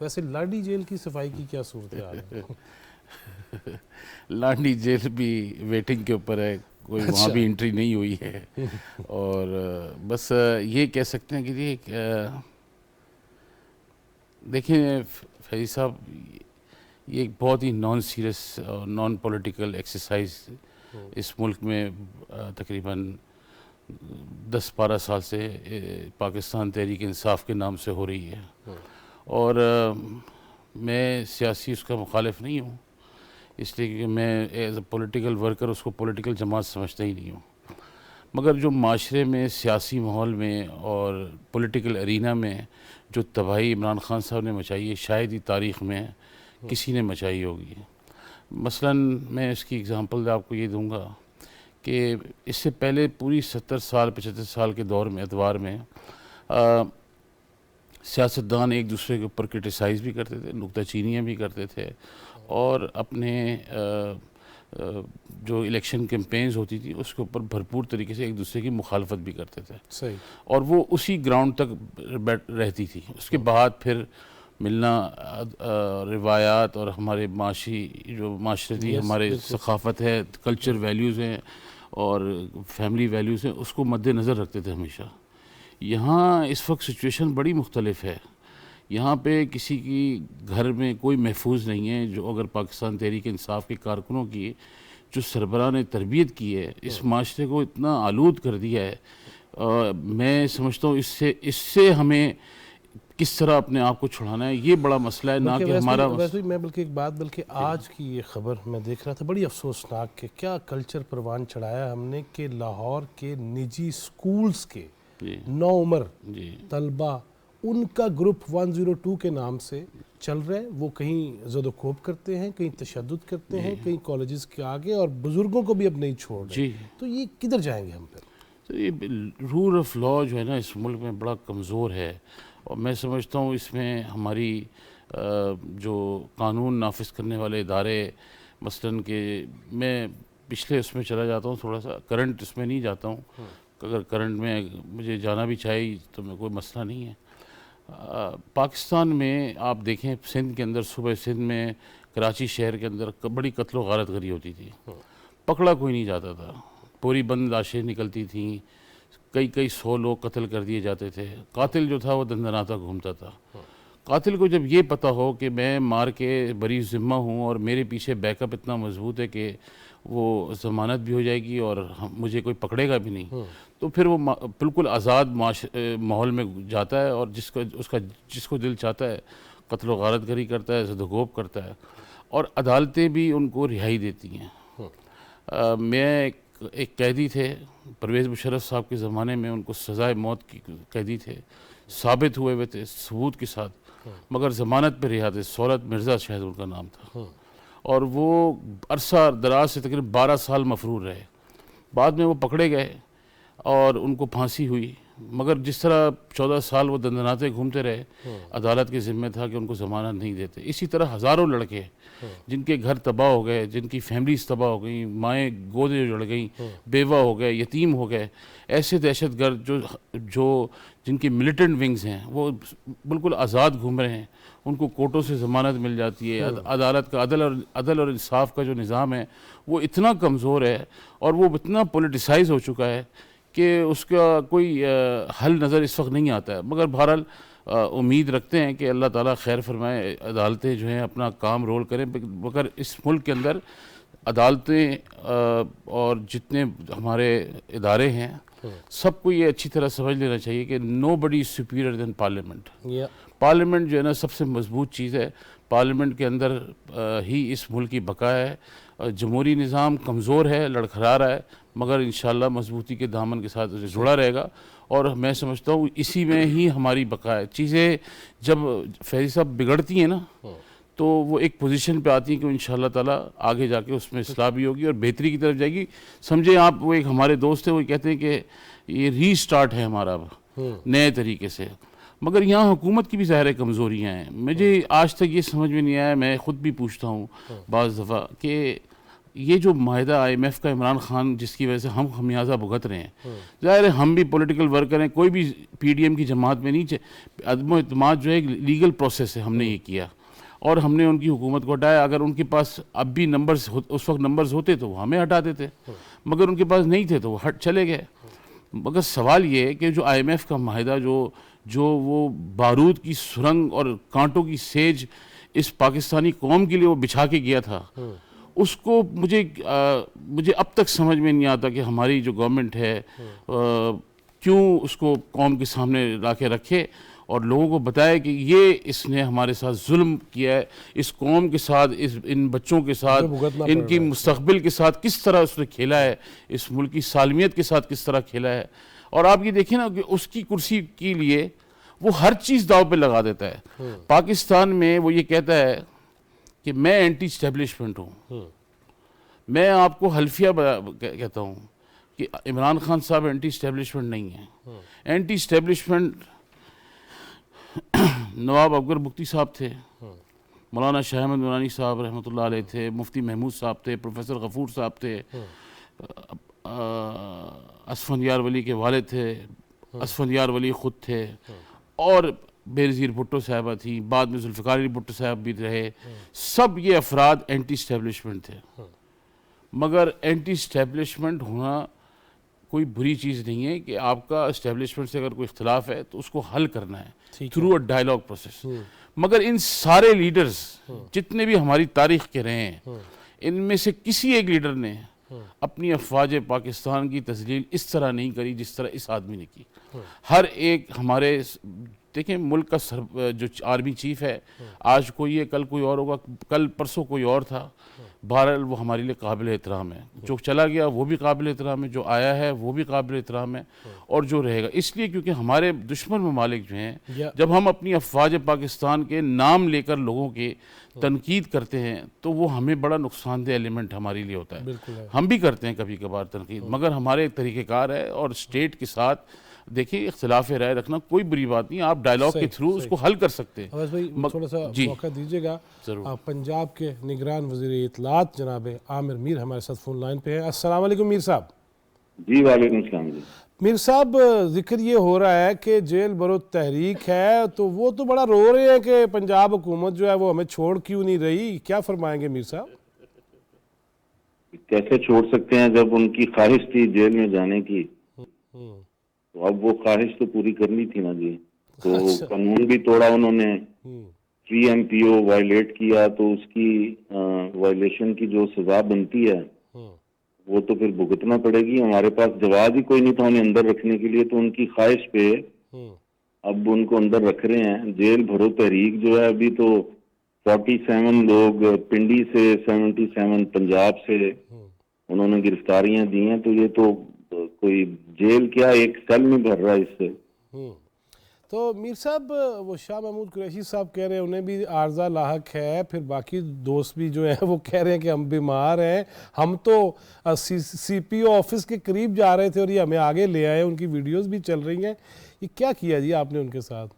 ویسے لاڈی جیل کی صفائی کی کیا صورتحال ہے؟ لانڈی جیل بھی ویٹنگ کے اوپر ہے، کوئی وہاں بھی انٹری نہیں ہوئی ہے، اور بس یہ کہہ سکتے ہیں کہ جی دیکھیں فیض صاحب، یہ ایک بہت ہی نان سیریس اور نان پولیٹیکل ایکسرسائز اس ملک میں تقریباً 10-12 سال سے پاکستان تحریک انصاف کے نام سے ہو رہی ہے، اور میں سیاسی اس کا مخالف نہیں ہوں، اس لیے کہ میں ایز اے پولیٹیکل ورکر اس کو پولیٹیکل جماعت سمجھتا ہی نہیں ہوں، مگر جو معاشرے میں سیاسی ماحول میں اور پولیٹیکل ارینا میں جو تباہی عمران خان صاحب نے مچائی ہے، شاید ہی تاریخ میں کسی نے مچائی ہوگی۔ مثلاً میں اس کی اگزامپل آپ کو یہ دوں گا کہ اس سے پہلے پوری 70 سال 75 سال کے دور میں ادوار میں سیاستدان ایک دوسرے کے اوپر کرٹیسائز بھی کرتے تھے، نکتہ چینیاں بھی کرتے تھے، اور اپنے جو الیکشن کیمپینز ہوتی تھی اس کے اوپر بھرپور طریقے سے ایک دوسرے کی مخالفت بھی کرتے تھے، صحیح، اور وہ اسی گراؤنڈ تک رہتی تھی۔ اس کے بعد پھر ملنا روایات اور ہمارے معاشرتی ہمارے ثقافت ہے، کلچر ویلیوز ہیں اور فیملی ویلیوز ہیں، اس کو مد نظر رکھتے تھے ہمیشہ۔ یہاں اس وقت سچویشن بڑی مختلف ہے، یہاں پہ کسی کی گھر میں کوئی محفوظ نہیں ہے، جو اگر پاکستان تحریک انصاف کے کارکنوں کی جو سربراہ نے تربیت کی ہے، اس معاشرے کو اتنا آلود کر دیا ہے، میں سمجھتا ہوں اس سے ہمیں کس طرح اپنے آپ کو چھڑانا ہے، یہ بڑا مسئلہ ہے، نہ کہ ہمارا ویسے میں بلکہ آج کی یہ خبر میں دیکھ رہا تھا، بڑی افسوسناک کہ کیا کلچر پروان چڑھایا ہم نے کہ لاہور کے نجی سکولز کے نوعمر طلبہ ان کا گروپ 102 کے نام سے چل رہے ہیں، وہ کہیں زد و کوب کرتے ہیں، کہیں تشدد کرتے ہیں، کہیں کالجز کے آگے، اور بزرگوں کو بھی اب نہیں چھوڑ رہے، تو یہ کدھر جائیں گے ہم پھر؟ تو یہ رول آف لا جو ہے نا اس ملک میں بڑا کمزور ہے، اور میں سمجھتا ہوں اس میں ہماری جو قانون نافذ کرنے والے ادارے، مثلاً کہ میں پچھلے اس میں چلا جاتا ہوں، تھوڑا سا کرنٹ اس میں نہیں جاتا ہوں، اگر کرنٹ میں مجھے جانا بھی چاہیے تو میں کوئی مسئلہ نہیں ہے۔ پاکستان میں آپ دیکھیں سندھ کے اندر، صوبہ سندھ میں کراچی شہر کے اندر بڑی قتل و غارت گری ہوتی تھی، پکڑا کوئی نہیں جاتا تھا، پوری بند لاشیں نکلتی تھیں، کئی 100 لوگ قتل کر دیے جاتے تھے، قاتل جو تھا وہ دندناتا گھومتا تھا۔ قاتل کو جب یہ پتہ ہو کہ میں مار کے بری ذمہ ہوں اور میرے پیچھے بیک اپ اتنا مضبوط ہے کہ وہ ضمانت بھی ہو جائے گی اور مجھے کوئی پکڑے گا بھی نہیں، تو پھر وہ بالکل آزاد ماحول میں جاتا ہے، اور جس کو دل چاہتا ہے قتل و غارت گری کرتا ہے، زد و کوب کرتا ہے، اور عدالتیں بھی ان کو رہائی دیتی ہیں۔ میں ایک قیدی تھے پرویز مشرف صاحب کے زمانے میں، ان کو سزائے موت کی قیدی تھے، ثابت ہوئے تھے ثبوت کے ساتھ، مگر ضمانت پہ رہا تھے، سہولت مرزا شاید ان کا نام تھا، اور وہ عرصہ دراز سے تقریباً 12 سال مفرور رہے، بعد میں وہ پکڑے گئے اور ان کو پھانسی ہوئی، مگر جس طرح 14 سال وہ دندناتے گھومتے رہے، عدالت کے ذمہ تھا کہ ان کو ضمانت نہیں دیتے۔ اسی طرح ہزاروں لڑکے جن کے گھر تباہ ہو گئے، جن کی فیملیز تباہ ہو گئیں، مائیں گودے جڑ گئیں، بیوہ ہو گئے، یتیم ہو گئے، ایسے دہشت گرد جن کی ملیٹنٹ ونگز ہیں وہ بالکل آزاد گھوم رہے ہیں، ان کو کورٹوں سے ضمانت مل جاتی ہے۔ عدالت کا عدل اور انصاف کا جو نظام ہے وہ اتنا کمزور ہے اور وہ اتنا پولیٹیسائز ہو چکا ہے کہ اس کا کوئی حل نظر اس وقت نہیں آتا ہے، مگر بہرحال امید رکھتے ہیں کہ اللہ تعالیٰ خیر فرمائے، عدالتیں جو ہیں اپنا کام رول کریں، مگر اس ملک کے اندر عدالتیں اور جتنے ہمارے ادارے ہیں سب کو یہ اچھی طرح سمجھ لینا چاہیے کہ nobody is superior than parliament. Parliament جو ہے نا سب سے مضبوط چیز ہے، پارلیمنٹ کے اندر ہی اس ملک کی بقا ہے۔ جمہوری نظام کمزور ہے، لڑکھڑا رہا ہے، مگر انشاءاللہ مضبوطی کے دامن کے ساتھ اسے جڑا رہے گا، اور میں سمجھتا ہوں اسی میں ہی ہماری بقا ہے۔ چیزیں جب فیض صاحب بگڑتی ہیں نا تو وہ ایک پوزیشن پہ آتی ہیں کہ انشاءاللہ تعالیٰ آگے جا کے اس میں اصلاح بھی ہوگی اور بہتری کی طرف جائے گی۔ سمجھیں آپ، وہ ایک ہمارے دوست ہیں، وہ کہتے ہیں کہ یہ ری سٹارٹ ہے ہمارا اب نئے طریقے سے، مگر یہاں حکومت کی بھی ظاہر کمزوریاں ہیں۔ مجھے آج تک یہ سمجھ میں نہیں آیا، میں خود بھی پوچھتا ہوں بعض دفعہ کہ یہ جو معاہدہ آئی ایم ایف کا عمران خان جس کی وجہ سے ہم خمیازہ بھگت رہے ہیں، ظاہر ہے ہم بھی پولیٹیکل ورکر ہیں، کوئی بھی پی ڈی ایم کی جماعت میں نہیں عدم اعتماد جو ہے ایک لیگل پروسیس ہے، ہم نے یہ کیا اور ہم نے ان کی حکومت کو ہٹایا. اگر ان کے پاس اب بھی نمبرز اس وقت نمبرز ہوتے تو وہ ہمیں ہٹا دیتے، مگر ان کے پاس نہیں تھے تو وہ ہٹ چلے گئے. مگر سوال یہ ہے کہ جو آئی ایم ایف کا معاہدہ جو وہ بارود کی سرنگ اور کانٹوں کی سیج اس پاکستانی قوم کے لیے وہ بچھا کے گیا تھا، اس کو مجھے اب تک سمجھ میں نہیں آتا کہ ہماری جو گورنمنٹ ہے کیوں اس کو قوم کے سامنے لا کے رکھے اور لوگوں کو بتائے کہ یہ اس نے ہمارے ساتھ ظلم کیا ہے، اس قوم کے ساتھ، ان بچوں کے ساتھ، ان کی مستقبل کے ساتھ کس طرح اس نے کھیلا ہے، اس ملک کی سالمیت کے ساتھ کس طرح کھیلا ہے. اور آپ یہ دیکھیں نا کہ اس کی کرسی کے لیے وہ ہر چیز داؤ پہ لگا دیتا ہے. پاکستان میں وہ یہ کہتا ہے کہ میں اینٹی اسٹیبلشمنٹ ہوں. میں آپ کو حلفیہ کہتا ہوں کہ عمران خان صاحب اینٹی اسٹیبلشمنٹ نہیں ہیں. اینٹی اسٹیبلشمنٹ نواب اکبر بگٹی صاحب تھے، مولانا شاہ احمد نورانی صاحب رحمۃ اللہ علیہ تھے، مفتی محمود صاحب تھے، پروفیسر غفور صاحب تھے، اسفندیار ولی کے والد تھے، اسفندیار ولی خود تھے، اور بے نظیر بھٹو صاحبہ تھیں، بعد میں ذوالفقار علی بھٹو صاحب بھی رہے. سب یہ افراد اینٹی اسٹیبلشمنٹ تھے. مگر اینٹی اسٹیبلشمنٹ ہونا کوئی بری چیز نہیں ہے کہ آپ کا اسٹیبلشمنٹ سے اگر کوئی اختلاف ہے تو اس کو حل کرنا ہے تھرو اے ڈائلاگ پروسیس. مگر ان سارے لیڈرز جتنے بھی ہماری تاریخ کے رہے ہیں، ان میں سے کسی ایک لیڈر نے اپنی افواج پاکستان کی تذلیل اس طرح نہیں کری جس طرح اس آدمی نے کی. ہر ایک ہمارے دیکھیں ملک کا جو آرمی چیف ہے، آج کوئی ہے، کل کوئی اور ہوگا، کل پرسوں کوئی اور تھا. بہرحال وہ ہمارے لیے قابل احترام ہے. جو چلا گیا وہ بھی قابل احترام ہے، جو آیا ہے وہ بھی قابل احترام ہے، اور جو رہے گا. اس لیے کیونکہ ہمارے دشمن ممالک جو ہیں، جب ہم اپنی افواج پاکستان کے نام لے کر لوگوں کے تنقید کرتے ہیں تو وہ ہمیں بڑا نقصان دہ ایلیمنٹ ہمارے لیے ہوتا ہے. ہم بھی کرتے ہیں کبھی کبھار تنقید، مگر ہمارے ایک طریقہ کار ہے. اور اسٹیٹ کے ساتھ دیکھیں اختلاف رائے رکھنا کوئی بری بات نہیں، آپ ڈائلاگ کے تھرو اس کو حل کر سکتے ہیں. اویس بھائی تھوڑا سا موقع دیجیے گا. پنجاب کے نگران وزیر اطلاعات جناب عامر میر ہمارے ساتھ فون لائن پہ ہیں. السلام علیکم میر صاحب. جی وعلیکم السلام. جی میر صاحب، ذکر یہ ہو رہا ہے کہ جیل برو تحریک ہے، تو وہ تو بڑا رو رہے ہیں کہ پنجاب حکومت جو ہے وہ ہمیں چھوڑ کیوں نہیں رہی. کیا فرمائیں گے میر صاحب؟ کیسے چھوڑ سکتے ہیں جب ان کی خواہش تھی جیل میں جانے کی، تو اب وہ خواہش تو پوری کرنی تھی نا جی. تو قانون بھی توڑا انہوں نے، 3 MPO وائلیٹ کیا، تو اس کی وائلیشن کی جو سزا بنتی ہے وہ تو پھر بھگتنا پڑے گی. ہمارے پاس جواز ہی کوئی نہیں تھا انہیں اندر رکھنے کے لیے، تو ان کی خواہش پہ اب ان کو اندر رکھ رہے ہیں. جیل بھرو تحریک جو ہے، ابھی تو 47 لوگ پنڈی سے، 77 پنجاب سے انہوں نے گرفتاریاں دی ہیں. تو یہ تو کوئی جیل کیا ایک سیل میں بھر رہا ہے اس سے. تو میر صاحب، وہ شاہ محمود قریشی صاحب کہہ رہے ہیں انہیں بھی عارضہ لاحق ہے، پھر باقی دوست بھی جو ہیں وہ کہہ رہے ہیں کہ ہم بیمار ہیں، ہم تو سی پی او آفس کے قریب جا رہے تھے اور یہ ہمیں آگے لے آئے. ان کی ویڈیوز بھی چل رہی ہیں. یہ کیا کیا جی آپ نے ان کے ساتھ؟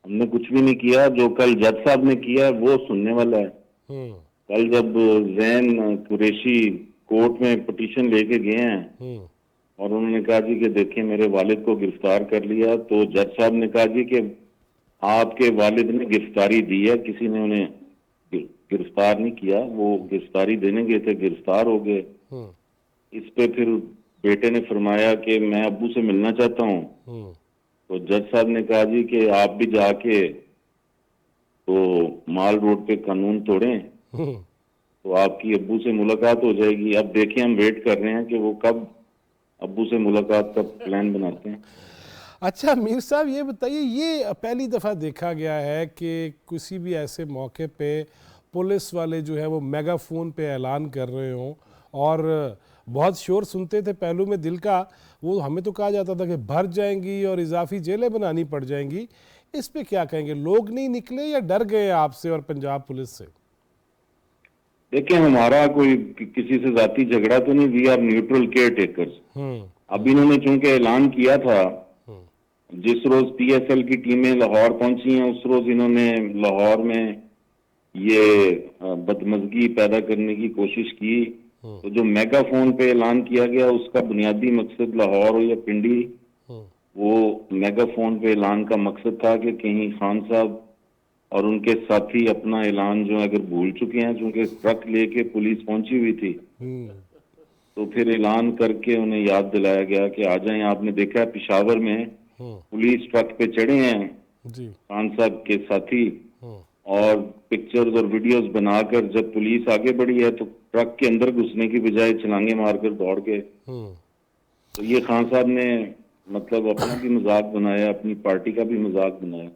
ہم نے کچھ بھی نہیں کیا. جو کل جج صاحب نے کیا وہ سننے والا ہے. کل جب زین قریشی کورٹ میں پٹیشن لے کے گئے ہیں اور انہوں نے کہا جی کہ دیکھیں میرے والد کو گرفتار کر لیا، تو جج صاحب نے کہا جی کہ آپ کے والد نے گرفتاری دی ہے، کسی نے انہیں گرفتار نہیں کیا. وہ گرفتاری دینے گئے تھے، گرفتار ہو گئے. اس پہ پھر بیٹے نے فرمایا کہ میں ابو سے ملنا چاہتا ہوں. تو جج صاحب نے کہا جی کہ آپ بھی جا کے تو مال روڈ پہ قانون توڑیں تو آپ کی ابو سے ملاقات ہو جائے گی. اب دیکھیں ہم ویٹ کر رہے ہیں کہ وہ کب ابو سے ملاقات کا پلان بناتے ہیں. اچھا میر صاحب، یہ بتائیے، یہ پہلی دفعہ دیکھا گیا ہے کہ کسی بھی ایسے موقع پہ پولیس والے جو ہے وہ میگا فون پہ اعلان کر رہے ہوں، اور بہت شور سنتے تھے پہلو میں دل کا. وہ ہمیں تو کہا جاتا تھا کہ بھر جائیں گی اور اضافی جیلیں بنانی پڑ جائیں گی. اس پہ کیا کہیں گے؟ لوگ نہیں نکلے یا ڈر گئے آپ سے اور پنجاب پولیس سے؟ دیکھیں ہمارا کوئی کسی سے ذاتی جھگڑا تو نہیں. We are neutral caretakers. اب انہوں نے چونکہ اعلان کیا تھا، جس روز پی ایس ایل کی ٹیمیں لاہور پہنچی ہیں اس روز انہوں نے لاہور میں یہ بدمزگی پیدا کرنے کی کوشش کی، تو جو میگا فون پہ اعلان کیا گیا اس کا بنیادی مقصد لاہور ہو یا پنڈی، وہ میگا فون پہ اعلان کا مقصد تھا کہ کہیں خان صاحب اور ان کے ساتھی اپنا اعلان جو اگر بھول چکے ہیں، چونکہ ٹرک لے کے پولیس پہنچی ہوئی تھی، تو پھر اعلان کر کے انہیں یاد دلایا گیا کہ آ جائیں. آپ نے دیکھا ہے پشاور میں پولیس ٹرک پہ چڑھے ہیں خان صاحب کے ساتھی، اور پکچرز اور ویڈیوز بنا کر جب پولیس آگے بڑھی ہے تو ٹرک کے اندر گھسنے کی بجائے چھلانگے مار کر دوڑ گئے. تو یہ خان صاحب نے مطلب اپنا بھی مذاق بنایا، اپنی پارٹی کا بھی مذاق بنایا.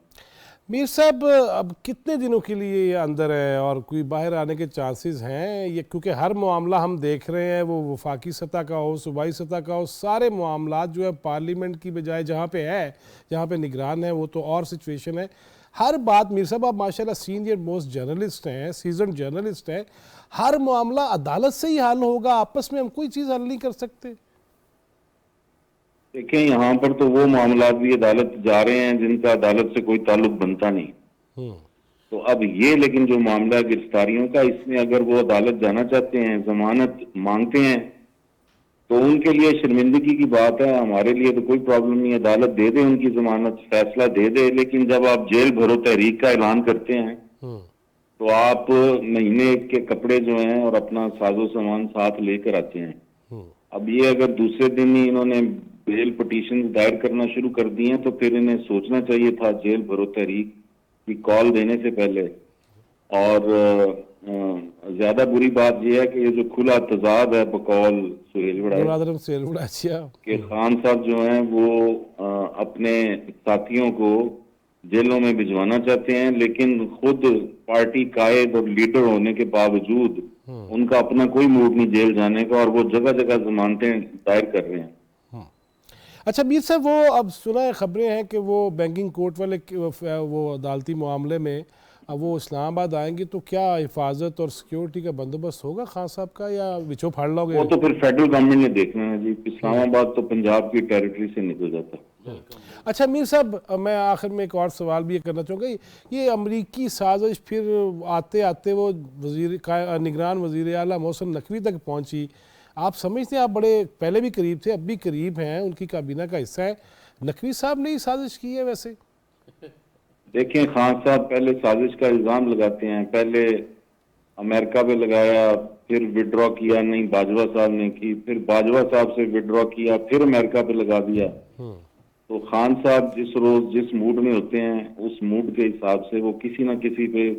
میر صاحب اب کتنے دنوں کے لیے یہ اندر ہے اور کوئی باہر آنے کے چانسز ہیں یہ؟ کیونکہ ہر معاملہ ہم دیکھ رہے ہیں وہ وفاقی سطح کا ہو، صوبائی سطح کا ہو، سارے معاملات جو ہے پارلیمنٹ کی بجائے جہاں پہ ہے، جہاں پہ نگران ہے، وہ تو اور سچویشن ہے. ہر بات میر صاحب آپ ماشاءاللہ سینئر موسٹ جرنلسٹ ہیں، سیزنڈ جرنلسٹ ہیں، ہر معاملہ عدالت سے ہی حل ہوگا، آپس میں ہم کوئی چیز حل نہیں کر سکتے؟ دیکھیں یہاں پر تو وہ معاملات بھی عدالت جا رہے ہیں جن کا عدالت سے کوئی تعلق بنتا نہیں. تو اب یہ لیکن جو معاملہ گرفتاریوں کا، اس میں اگر وہ عدالت جانا چاہتے ہیں، ضمانت مانگتے ہیں، تو ان کے لیے شرمندگی کی بات ہے. ہمارے لیے تو کوئی پرابلم نہیں، عدالت دے دے ان کی ضمانت، فیصلہ دے دے. لیکن جب آپ جیل بھرو تحریک کا اعلان کرتے ہیں تو آپ مہینے کے کپڑے جو ہیں اور اپنا ساز و سامان ساتھ لے کر آتے ہیں. اب یہ اگر دوسرے دن ہی انہوں نے بیل پٹیشن دائر کرنا شروع کر دی ہیں تو پھر انہیں سوچنا چاہیے تھا جیل بھرو تحریک کی کال دینے سے پہلے. اور زیادہ بری بات یہ ہے کہ یہ جو کھلا تضاد ہے بقول سہیل وڑائے کہ خان صاحب جو ہیں وہ اپنے ساتھیوں کو جیلوں میں بھجوانا چاہتے ہیں، لیکن خود پارٹی قائد اور لیڈر ہونے کے باوجود ان کا اپنا کوئی موڈ نہیں جیل جانے کا، اور وہ جگہ جگہ ضمانتیں دائر کر رہے ہیں. اچھا میر صاحب، وہ اب سنا ہے خبریں ہیں کہ وہ بینکنگ کورٹ والے وہ عدالتی معاملے میں اب وہ اسلام آباد آئیں گے، تو کیا حفاظت اور سیکیورٹی کا بندوبست ہوگا خان صاحب کا، یا وچو پھاڑ لو گے؟ وہ تو پھر فیڈرل گورنمنٹ نے دیکھنا ہے جی. اسلام آباد تو پنجاب کی ٹیریٹری سے نکل جاتا ہے. اچھا میر صاحب، میں آخر میں ایک اور سوال بھی یہ کرنا چاہوں گا، یہ امریکی سازش پھر آتے آتے وہ نگران وزیر اعلیٰ محسن نقوی تک پہنچی. آپ سمجھتے ہیں، آپ بڑے پہلے بھی قریب تھے، اب بھی قریب ہیں، ان کی کابینہ کا حصہ ہے، نقوی صاحب نے ہی سازش کی ہے ویسے؟ دیکھیں خان صاحب پہلے سازش کا الزام لگاتے ہیں، پہلے امریکہ پہ لگایا، پھر وڈرا کیا، نہیں باجوہ صاحب نے کی، پھر باجوہ صاحب سے وڈرا کیا، پھر امریکہ پہ لگا دیا. تو خان صاحب جس روز جس موڈ میں ہوتے ہیں اس موڈ کے حساب سے وہ کسی نہ کسی پہ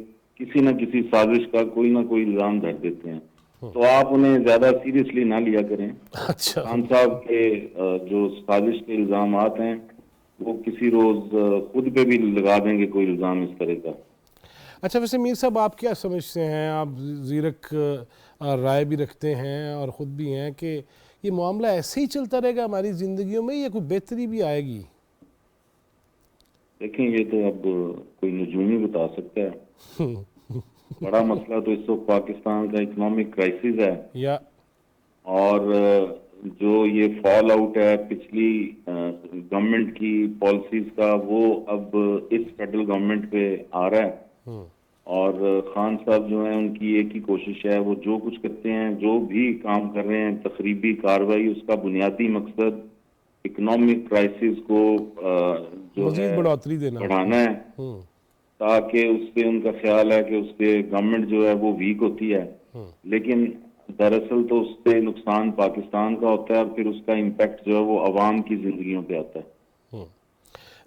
کسی نہ کسی سازش کا کوئی نہ کوئی الزام دھر دیتے ہیں. تو آپ انہیں زیادہ سیریسلی نہ لیا کریں. خان صاحب کے جو سازش کے الزامات ہیں وہ کسی روز خود پہ بھی لگا دیں گے کوئی الزام اس طرح کا. اچھا ویسے میر صاحب، آپ کیا سمجھتے ہیں، آپ زیرک رائے بھی رکھتے ہیں اور خود بھی ہیں، کہ یہ معاملہ ایسے ہی چلتا رہے گا ہماری زندگیوں میں یا کوئی بہتری بھی آئے گی؟ دیکھیں یہ تو اب کوئی نجومی بتا سکتا ہے. بڑا مسئلہ تو اس وقت پاکستان کا اکنامک کرائسس ہے، اور جو یہ فال آؤٹ ہے پچھلی گورنمنٹ کی پالیسیز کا وہ اب اس فیڈرل گورنمنٹ پہ آ رہا ہے. اور خان صاحب جو ہیں ان کی ایک ہی کوشش ہے، وہ جو کچھ کرتے ہیں، جو بھی کام کر رہے ہیں تخریبی کارروائی، اس کا بنیادی مقصد اکنامک کرائسس کو جو ہے بڑھانا ہے، تاکہ اس سے ان کا خیال ہے کہ اس سے گورنمنٹ جو ہے وہ ویک ہوتی ہے. لیکن دراصل تو اس سے نقصان پاکستان کا ہوتا ہے، اور پھر اس کا امپیکٹ جو ہے وہ عوام کی زندگیوں پہ آتا ہے.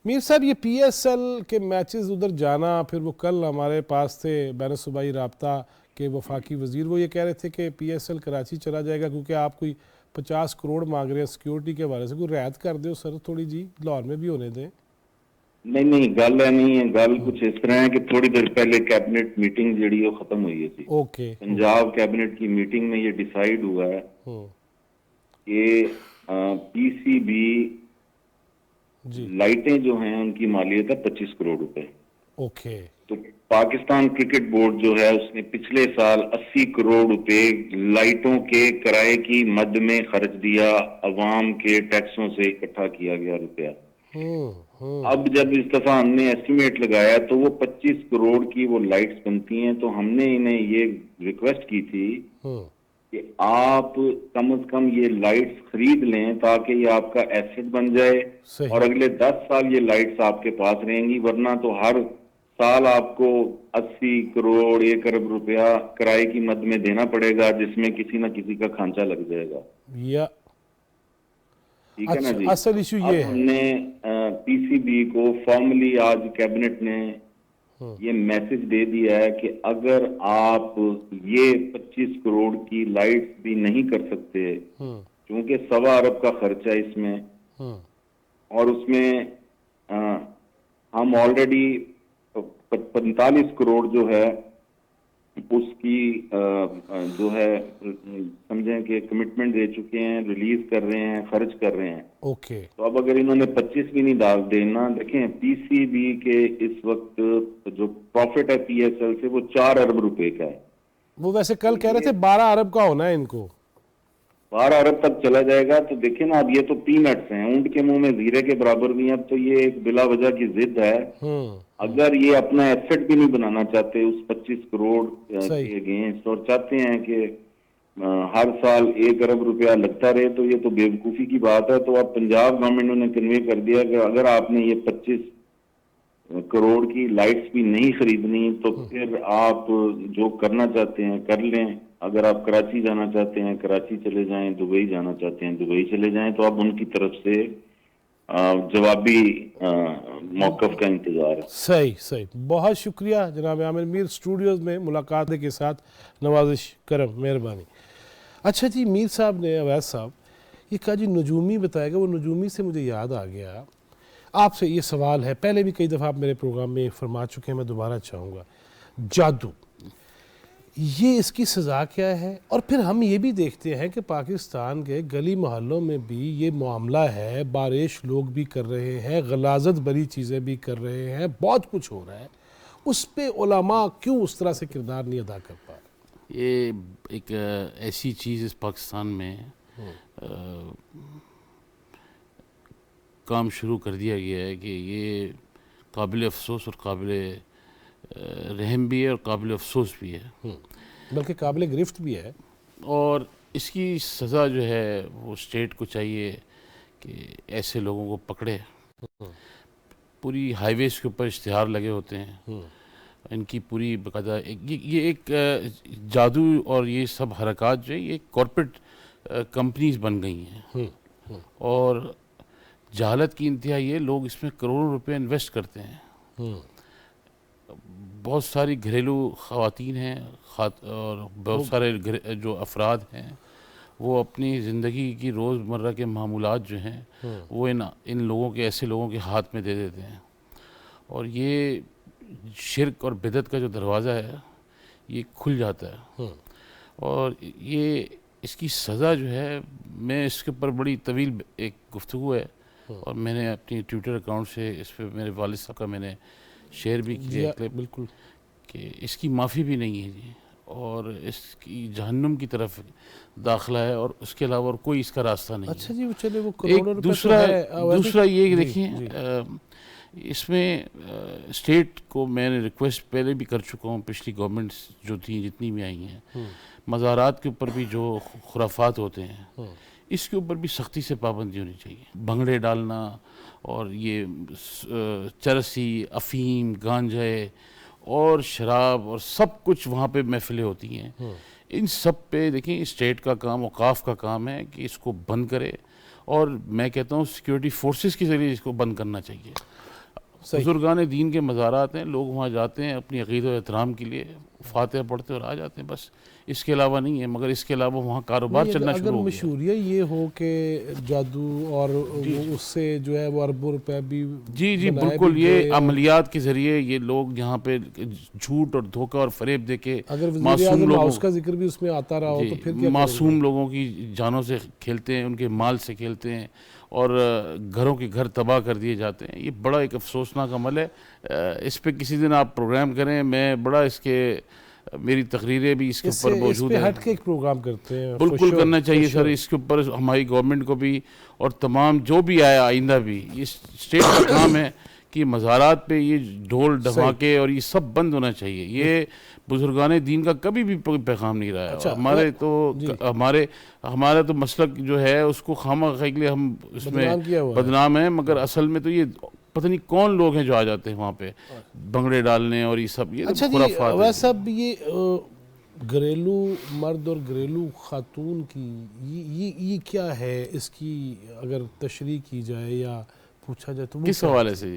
میر صاحب، یہ پی ایس ایل کے میچز ادھر جانا، پھر وہ کل ہمارے پاس تھے بین الصوبائی رابطہ کے وفاقی وزیر، وہ یہ کہہ رہے تھے کہ پی ایس ایل کراچی چلا جائے گا کیونکہ آپ کوئی 50 کروڑ مانگ رہے ہیں سیکیورٹی کے حوالے سے، کوئی رعایت کر دو سر تھوڑی جی، لاہور میں بھی ہونے دیں. نہیں گل ہے نہیں ہے، گل کچھ اس طرح ہے کہ تھوڑی دیر پہلے کیبنٹ میٹنگ جڑی وہ ختم ہوئی ہے تھی. پنجاب کیبنٹ کی میٹنگ میں یہ ڈیسائیڈ ہوا ہے کہ پی سی بی لائٹیں جو ہیں ان کی مالیت ہے 25 کروڑ روپے. تو پاکستان کرکٹ بورڈ جو ہے اس نے پچھلے سال 80 کروڑ روپے لائٹوں کے کرائے کی مد میں خرچ دیا، عوام کے ٹیکسوں سے اکٹھا کیا گیا روپیہ. اب جب اس دفعہ ہم نے ایسٹیمیٹ لگایا تو وہ 25 کروڑ کی وہ لائٹس بنتی ہیں، تو ہم نے انہیں یہ ریکویسٹ کی تھی کہ آپ کم از کم یہ لائٹس خرید لیں تاکہ یہ آپ کا ایسٹ بن جائے صحیح. اور اگلے 10 سال یہ لائٹس آپ کے پاس رہیں گی، ورنہ تو ہر سال آپ کو 80 کروڑ 1 ارب روپیہ کرائے کی مد میں دینا پڑے گا، جس میں کسی نہ کسی کا کھانچا لگ جائے گا. یا ٹھیک ہے نا جی. اصل ایشو اب یہ ہم ہے. نے پی سی بی کو فارملی آج کیبنٹ نے یہ میسج دے دیا ہے کہ اگر آپ یہ 25 کروڑ کی لائٹس بھی نہیں کر سکتے، کیونکہ 1.25 ارب کا خرچہ ہے اس میں، اور اس میں ہم آلریڈی 45 کروڑ جو ہے اس کی جو ہے سمجھیں کہ کمٹمنٹ دے چکے ہیں، ریلیز کر رہے ہیں، خرچ کر رہے ہیں. اوکے. تو اب اگر انہوں نے 25 بھی نہیں ڈال دینا، دیکھیں پی سی بی کے اس وقت جو پروفٹ ہے پی ایس ایل سے وہ 4 ارب روپے کا ہے. وہ ویسے کل کہہ رہے تھے 12 ارب کا ہونا ہے ان کو. 12 ارب تک چلا جائے گا. تو دیکھیں نا، اب یہ تو پی نٹس ہیں، اونٹ کے منہ میں زیرے کے برابر بھی ہیں. اب تو یہ ایک بلا وجہ کی ضد ہے. اگر یہ اپنا ایسٹ بھی نہیں بنانا چاہتے اس 25 کروڑ کے اگینسٹ اور چاہتے ہیں کہ ہر سال 1 ارب روپیہ لگتا رہے، تو یہ تو بے وقوفی کی بات ہے. تو اب پنجاب گورنمنٹ نے کنوے کر دیا کہ اگر آپ نے یہ 25 کروڑ کی لائٹس بھی نہیں خریدنی تو پھر آپ جو کرنا چاہتے ہیں کر لیں. اگر آپ کراچی جانا چاہتے ہیں کراچی چلے جائیں، دبئی جانا چاہتے ہیں دبئی چلے جائیں. تو اب ان کی طرف سے جوابی موقف کا انتظار ہے. صحیح. بہت شکریہ جناب عامر میر، اسٹوڈیوز میں ملاقات کے ساتھ نوازش کرم، مہربانی. اچھا جی، میر صاحب نے، اویس صاحب، یہ کہا جی نجومی بتایا گا. وہ نجومی سے مجھے یاد آ گیا، آپ سے یہ سوال ہے، پہلے بھی کئی دفعہ آپ میرے پروگرام میں فرما چکے ہیں، میں دوبارہ چاہوں گا. جادو، یہ اس کی سزا کیا ہے؟ اور پھر ہم یہ بھی دیکھتے ہیں کہ پاکستان کے گلی محلوں میں بھی یہ معاملہ ہے، بارش لوگ بھی کر رہے ہیں، غلاظت بری چیزیں بھی کر رہے ہیں، بہت کچھ ہو رہا ہے. اس پہ علماء کیوں اس طرح سے کردار نہیں ادا کر پا رہے؟ یہ ایک ایسی چیز اس پاکستان میں کام شروع کر دیا گیا ہے کہ یہ قابل افسوس اور قابل رحم بھی ہے اور قابل افسوس بھی ہے، بلکہ قابل گرفت بھی ہے. اور اس کی سزا جو ہے وہ اسٹیٹ کو چاہیے کہ ایسے لوگوں کو پکڑے. پوری ہائی ویز کے اوپر اشتہار لگے ہوتے ہیں، ان کی پوری باقاعدہ یہ ایک جادو اور یہ سب حرکات جو ہے یہ کارپوریٹ کمپنیز بن گئی ہیں. اور جہالت کی انتہا یہ، لوگ اس میں کروڑوں روپے انویسٹ کرتے ہیں. بہت ساری گھریلو خواتین ہیں اور بہت سارے جو افراد ہیں وہ اپنی زندگی کی روزمرہ کے معمولات جو ہیں وہ ان لوگوں کے، ایسے لوگوں کے ہاتھ میں دے دیتے ہیں. اور یہ شرک اور بدعت کا جو دروازہ ہے یہ کھل جاتا ہے. اور یہ اس کی سزا جو ہے، میں اس کے اوپر بڑی طویل ایک گفتگو ہے اور میں نے اپنی ٹویٹر اکاؤنٹ سے اس پہ میرے والد صاحب کا میں نے شیئر بھی کیا بالکل کہ اس کی معافی بھی نہیں ہے جی، اور اس کی جہنم کی طرف داخلہ ہے اور اس کے علاوہ اور کوئی اس کا راستہ نہیں. اچھا جی، وہ چلے وہ ایک کروڑوں روپے دوسرا یہ کہ دیکھیں اس میں اسٹیٹ کو میں نے ریکویسٹ پہلے بھی کر چکا ہوں، پچھلی گورنمنٹس جو تھیں جتنی بھی آئی ہیں، مزارات کے اوپر بھی جو خرافات ہوتے ہیں اس کے اوپر بھی سختی سے پابندی ہونی چاہیے. بھنگڑے ڈالنا اور یہ چرسی، افیم، گانجے اور شراب اور سب کچھ وہاں پہ محفلیں ہوتی ہیں، ان سب پہ دیکھیں اسٹیٹ کا کام، اوقاف کا کام ہے کہ اس کو بند کرے. اور میں کہتا ہوں سیکیورٹی فورسز کے ذریعے اس کو بند کرنا چاہیے. بزرگان دین کے مزارات ہیں، لوگ وہاں جاتے ہیں اپنی عقید و احترام کے لیے، فاتحہ پڑھتے اور آ جاتے ہیں، بس اس کے علاوہ نہیں ہے. مگر اس کے علاوہ وہاں کاروبار چلنا شروع ہو گیا. اگر مشہوریہ یہ ہو کہ جادو اور اس سے جو ہے وہ اربوں روپے بھی جی بالکل، یہ عملیات کے ذریعے یہ لوگ یہاں پہ جھوٹ اور دھوکہ اور فریب دے کے معصوم لوگوں کا ذکر بھی اس میں آتا رہا ہو تو پھر کیا معصوم لوگوں کی جانوں سے کھیلتے ہیں، ان کے مال سے کھیلتے ہیں اور گھروں کے گھر تباہ کر دیے جاتے ہیں. یہ بڑا ایک افسوسناک عمل ہے. اس پہ کسی دن آپ پروگرام کریں، میں بڑا اس کے میری تقریریں بھی اس کے اس اوپر سے موجود ہیں. ہٹ کے ایک پروگرام کرتے ہیں. بالکل کرنا چاہیے سر. اس کے اوپر ہماری گورنمنٹ کو بھی اور تمام جو بھی آیا آئندہ بھی, یہ اسٹیٹ کا کام ہے کہ مزارات پہ یہ ڈھول دھماکے اور یہ سب بند ہونا چاہیے. یہ بزرگان دین کا کبھی بھی پیغام نہیں رہا ہے. ہمارے تو ہمارا تو مسلک جو ہے اس کو خواہ کے لیے ہم اس میں بدنام ہیں, مگر اصل میں تو یہ پتہ نہیں کون لوگ ہیں جو آ جاتے ہیں وہاں پہ بنگڑے ڈالنے اور یہ سب. یہ اچھا جی, ویسا یہ گھریلو مرد اور گھریلو خاتون کی یہ کیا ہے, اس کی اگر تشریح کی جائے یا پوچھا جائے تو کس حوالے سے؟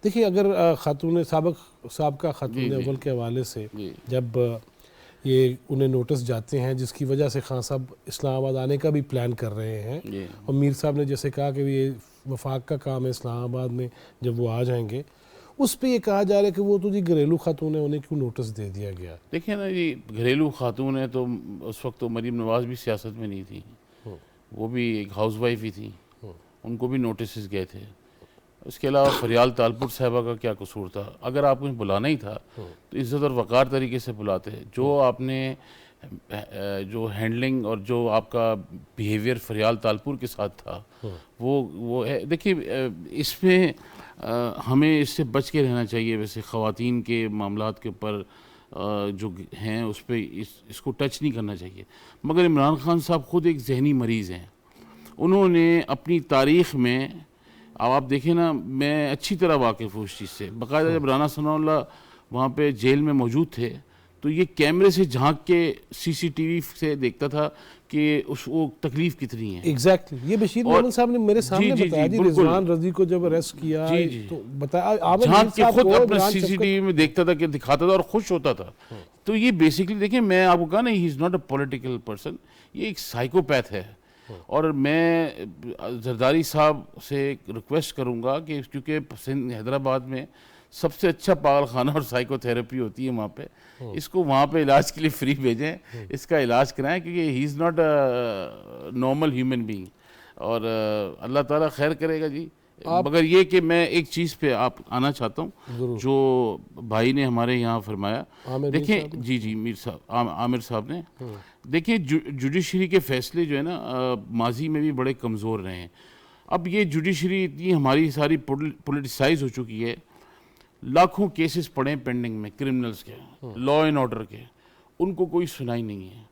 دیکھیے, اگر خاتون سابقہ خاتون اول کے حوالے سے جب یہ انہیں نوٹس جاتے ہیں جس کی وجہ سے خان صاحب اسلام آباد آنے کا بھی پلان کر رہے ہیں, اور میر صاحب نے جیسے کہا کہ یہ وفاق کا کام ہے اسلام آباد میں جب وہ آ جائیں گے, اس پہ یہ کہا جا رہا ہے کہ وہ تو جی گھریلو خاتون ہیں, انہیں کیوں نوٹس دے دیا گیا؟ دیکھیں نا جی, گھریلو خاتون ہے تو اس وقت تو مریم نواز بھی سیاست میں نہیں تھی, وہ بھی ایک ہاؤس وائف ہی تھی, ان کو بھی نوٹسز گئے تھے. اس کے علاوہ فریال تالپور صاحبہ کا کیا قصور تھا؟ اگر آپ کو بلانا ہی تھا تو عزت اور وقار طریقے سے بلاتے. جو آپ نے جو ہینڈلنگ اور جو آپ کا بیہیویئر فریال تالپور کے ساتھ تھا وہ ہے. دیکھیے, اس میں ہمیں اس سے بچ کے رہنا چاہیے. ویسے خواتین کے معاملات کے اوپر جو ہیں اس پہ اس کو ٹچ نہیں کرنا چاہیے, مگر عمران خان صاحب خود ایک ذہنی مریض ہیں. انہوں نے اپنی تاریخ میں, اب آپ دیکھیں نا, میں اچھی طرح واقف ہوں اس چیز سے. باقاعدہ جب رانا ثناء اللہ وہاں پہ جیل میں موجود تھے تو یہ کیمرے سے جھانک کے سی سی ٹی وی سے دیکھتا تھا کہ وہ تکلیف کتنی ہے. ایگزیکٹلی, یہ بشیر محمد صاحب نے میرے سامنے بتایا جی, رضوان رضی کو جب اریسٹ کیا تو بتایا, جھانک کے خود اپنا سی سی ٹی وی میں دیکھتا تھا کہ دکھاتا تھا اور خوش ہوتا تھا. تو یہ بیسیکلی دیکھیں, میں آپ کو کہا نا, he is not a political person, یہ ایک سائیکوپیتھ ہے. اور میں زرداری صاحب سے ریکویسٹ کروں گا کہ کیونکہ سندھ حیدرآباد میں سب سے اچھا پاگل خانہ اور سائیکو تھیراپی ہوتی ہے وہاں پہ, اس کو وہاں پہ علاج کے لیے فری بھیجیں, اس کا علاج کرائیں, کیونکہ he is not a normal human being. اور اللہ تعالیٰ خیر کرے گا جی. مگر یہ کہ میں ایک چیز پہ آپ آنا چاہتا ہوں جو بھائی نے ہمارے یہاں فرمایا. دیکھیں جی میر صاحب, عامر صاحب نے, دیکھیں جوڈیشری کے فیصلے جو ہے نا ماضی میں بھی بڑے کمزور رہے ہیں. اب یہ جوڈیشری اتنی ہماری ساری پولیٹیسائز ہو چکی ہے. لاکھوں کیسز پڑے ہیں پینڈنگ میں کرمنلز کے, لا اینڈ آرڈر کے, ان کو کوئی سنائی نہیں ہے.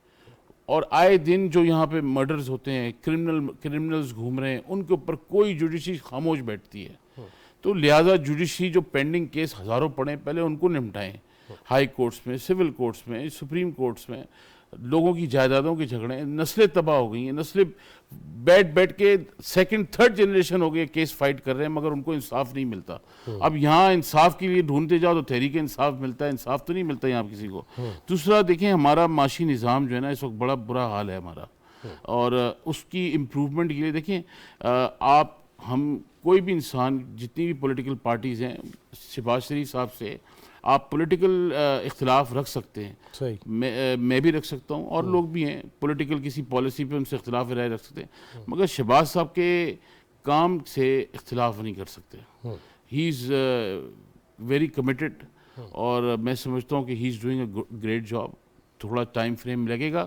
اور آئے دن جو یہاں پہ مرڈرز ہوتے ہیں, کرمنلز گھوم رہے ہیں, ان کے اوپر کوئی جوڈیشری خاموش بیٹھتی ہے. تو لہٰذا جوڈیشری جو پینڈنگ کیس ہزاروں پڑے ہیں, پہلے ان کو نمٹائیں. ہائی کورٹس میں, سول کورٹس میں, سپریم کورٹس میں لوگوں کی جائیدادوں کے جھگڑے, نسلیں تباہ ہو گئی ہیں. نسلیں بیٹھ کے سیکنڈ تھرڈ جنریشن ہو گئے کیس فائٹ کر رہے ہیں, مگر ان کو انصاف نہیں ملتا. اب یہاں انصاف کے لیے ڈھونڈتے جاؤ تو تحریک انصاف ملتا ہے, انصاف تو نہیں ملتا یہاں کسی کو. دوسرا دیکھیں, ہمارا معاشی نظام جو ہے نا اس وقت بڑا برا حال ہے ہمارا, اور اس کی امپروومنٹ کے لیے دیکھیں ہم کوئی بھی انسان, جتنی بھی پولیٹیکل پارٹیز ہیں, شہباز شریف صاحب سے آپ پولیٹیکل اختلاف رکھ سکتے ہیں, میں بھی رکھ سکتا ہوں, اور لوگ بھی ہیں پولیٹیکل کسی پالیسی پہ ان سے اختلاف رائے رکھ سکتے ہیں, مگر شہباز صاحب کے کام سے اختلاف نہیں کر سکتے. ہی از ویری کمیٹڈ, اور میں سمجھتا ہوں کہ he is doing a great job. تھوڑا ٹائم فریم لگے گا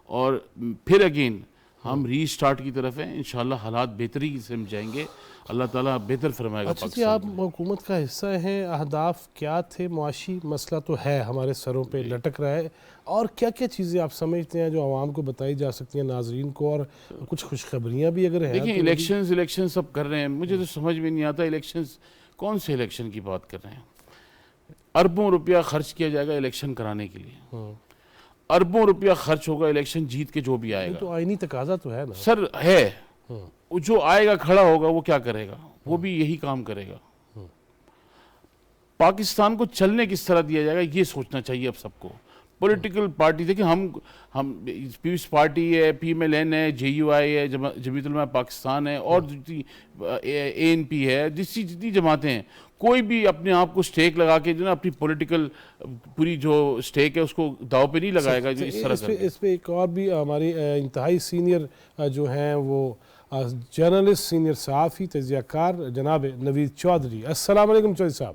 اور پھر اگین ہم ری اسٹارٹ کی طرف ہیں. انشاءاللہ حالات بہتری سے جائیں گے, اللہ تعالیٰ بہتر فرمائے گا. اچھا جی, آپ حکومت کا حصہ ہیں, اہداف کیا تھے؟ معاشی مسئلہ تو ہے ہمارے سروں پہ لٹک رہا ہے, اور کیا کیا چیزیں آپ سمجھتے ہیں جو عوام کو بتائی جا سکتی ہیں, ناظرین کو, اور کچھ خوشخبریاں بھی اگر ہیں؟ دیکھیں, الیکشن سب کر رہے ہیں, مجھے تو سمجھ میں نہیں آتا الیکشنز کون سے الیکشن کی بات کر رہے ہیں. اربوں روپیہ خرچ کیا جائے گا الیکشن کرانے کے لیے, اربوں روپیہ خرچ ہوگا الیکشن جیت کے جو بھی آئے گا. تو آئینی تقاضا تو ہے نا سر, ہے. جو آئے گا کھڑا ہوگا وہ کیا کرے گا؟ وہ بھی یہی کام کرے گا. پاکستان کو چلنے کس طرح دیا جائے گا یہ سوچنا چاہیے اب سب کو. پولیٹیکل پارٹی دیکھیں, ہم پیپلز پارٹی ہے, پی ایم ایل این ہے, جے یو آئی ہے, جمعیت علماء پاکستان ہے, اور اے این پی ہے, جتنی جماعتیں ہیں, کوئی بھی اپنے آپ کو سٹیک لگا کے جو نا اپنی پولیٹیکل پوری جو سٹیک ہے اس کو داؤ پہ نہیں لگائے گا. جو اس طرح اس پہ ایک اور بھی ہماری انتہائی سینئر جو ہیں وہ جرنلسٹ, سینئر صحافی, تجزیہ کار جناب نوید چودھری. السلام علیکم چودھری صاحب.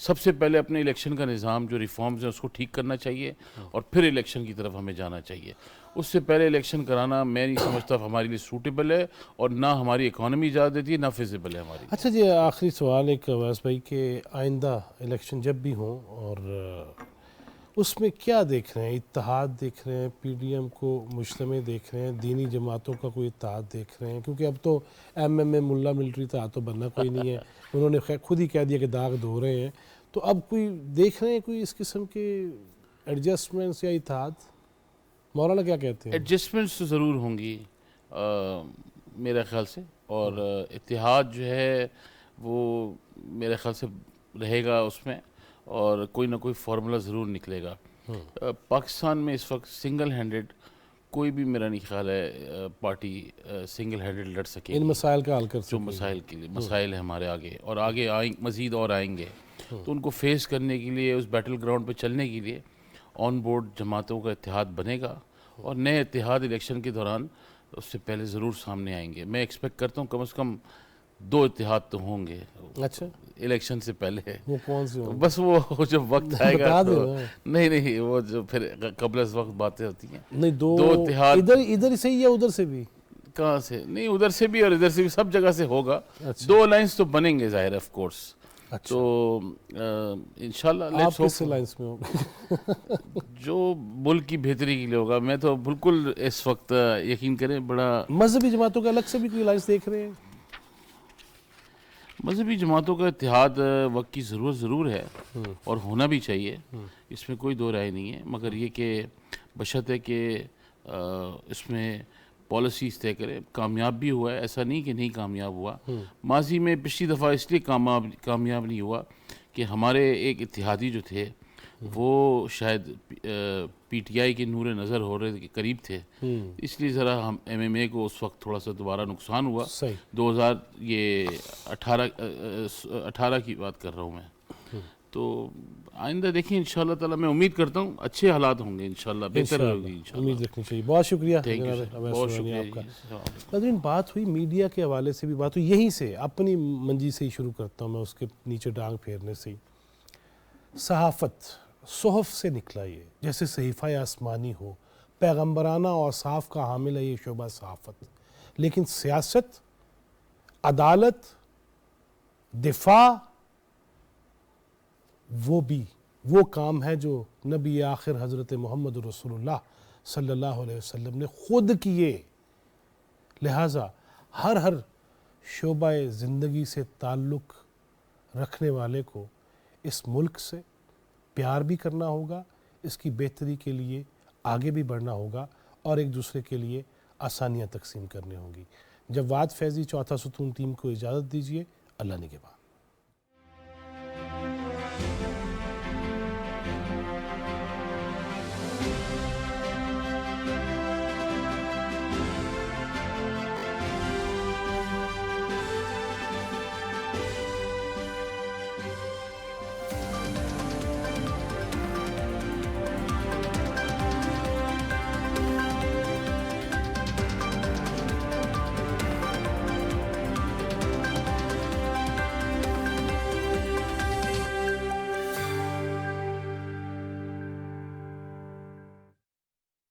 سب سے پہلے اپنے الیکشن کا نظام جو ریفارمز ہیں اس کو ٹھیک کرنا چاہیے اور پھر الیکشن کی طرف ہمیں جانا چاہیے. اس سے پہلے الیکشن کرانا میں نہیں سمجھتا ہمارے لیے سوٹیبل ہے اور نہ ہماری اکانومی اجازت دیتی ہے نہ فیزیبل ہے ہماری. اچھا جی، آخری سوال ایک ویس بھائی کہ آئندہ الیکشن جب بھی ہوں اور اس میں کیا دیکھ رہے ہیں؟ اتحاد دیکھ رہے ہیں، پی ڈی ایم کو مجتمع دیکھ رہے ہیں، دینی جماعتوں کا کوئی اتحاد دیکھ رہے ہیں؟ کیونکہ اب تو ایم ایم اے ملا ملٹری اتحاد تو بننا کوئی نہیں ہے، انہوں نے خود ہی کہہ دیا کہ داغ دھو رہے ہیں. تو اب کوئی دیکھ رہے ہیں کوئی اس قسم کے ایڈجسٹمنٹس یا اتحاد؟ مولانا کیا کہتے ہیں؟ ایڈجسٹمنٹس تو ضرور ہوں گی میرے خیال سے، اور اتحاد جو ہے وہ میرے خیال سے رہے گا اس میں، اور کوئی نہ کوئی فارمولا ضرور نکلے گا. پاکستان میں اس وقت سنگل ہینڈڈ کوئی بھی میرا نہیں خیال ہے پارٹی سنگل ہینڈڈ لڑ سکے ان گی مسائل کا حل کر جو سکیں. مسائل کے لیے مسائل ہیں ہمارے آگے، اور آگے مزید اور آئیں گے. تو ان کو فیس کرنے کے لیے، اس بیٹل گراؤنڈ پہ چلنے کے لیے آن بورڈ جماعتوں کا اتحاد بنے گا، اور نئے اتحاد الیکشن کے دوران اس سے پہلے ضرور سامنے آئیں گے. میں ایکسپیکٹ کرتا ہوں کم از کم 2 اتحاد تو ہوں گے اچھا، الیکشن سے پہلے. وہ کون سی ہوں؟ بس وہ جب وقت آئے گا بتا تو دیں نا. نہیں وہ جو پھر قبل از وقت باتیں ہوتی ہیں. نہیں، 2 اتحاد ادھر سے ہی یا ادھر سے بھی؟ کہاں سے؟ نہیں، ادھر سے بھی اور ادھر سے بھی، سب جگہ سے ہوگا. 2 الائنس تو بنیں گے ظاہر آف کورس. تو انشاءاللہ آپ کس لائنس میں ہوں؟ جو ملک کی بہتری کے لیے ہوگا. میں تو بالکل اس وقت یقین کریں بڑا مذہبی جماعتوں کا الگ سے بھی کوئی لائنس دیکھ رہے ہیں؟ مذہبی جماعتوں کا اتحاد وقت کی ضرورت ضرور ہے اور ہونا بھی چاہیے، اس میں کوئی دو رائے نہیں ہے. مگر یہ کہ بشرطے کہ اس میں پالیسیز طے کرے. کامیاب بھی ہوا ہے، ایسا نہیں کہ نہیں کامیاب ہوا. ماضی میں پچھلی دفعہ اس لیے کامیاب نہیں ہوا کہ ہمارے ایک اتحادی جو تھے وہ شاید پی ٹی آئی کے نور نظر ہو رہے کے قریب تھے، اس لیے ذرا ہم ایم ایم اے کو اس وقت تھوڑا سا دوبارہ نقصان ہوا. صحیح. 2018 کی بات کر رہا ہوں میں. تو آئندہ دیکھیں انشاءاللہ تعالیٰ، میں امید کرتا ہوں اچھے حالات ہوں گے انشاءاللہ، بہتر ہوگی انشاءاللہ. امید رکھنی چاہیے. بہت شکریہ تھینک یو جناب سر، اویس بہت سورانی شکریہ آپ کا. جی. ناظرین، بات ہوئی میڈیا کے حوالے سے بھی بات ہوئی، یہیں سے اپنی منجی سے ہی شروع کرتا ہوں میں، اس کے نیچے ڈانگ پھیرنے سے ہی. صحافت صحف سے نکلا، یہ جیسے صحیفہ آسمانی ہو، پیغمبرانہ اور صاف کا حامل ہے یہ شعبہ صحافت. لیکن سیاست، عدالت، دفاع، وہ کام ہے جو نبی آخر حضرت محمد رسول اللہ صلی اللہ علیہ وسلم نے خود کیے. لہٰذا ہر شعبہ زندگی سے تعلق رکھنے والے کو اس ملک سے پیار بھی کرنا ہوگا، اس کی بہتری کے لیے آگے بھی بڑھنا ہوگا، اور ایک دوسرے کے لیے آسانیاں تقسیم کرنی ہوں گی. جواد فیضی چوتھا ستون ٹیم کو اجازت دیجیے. اللہ نگہبان.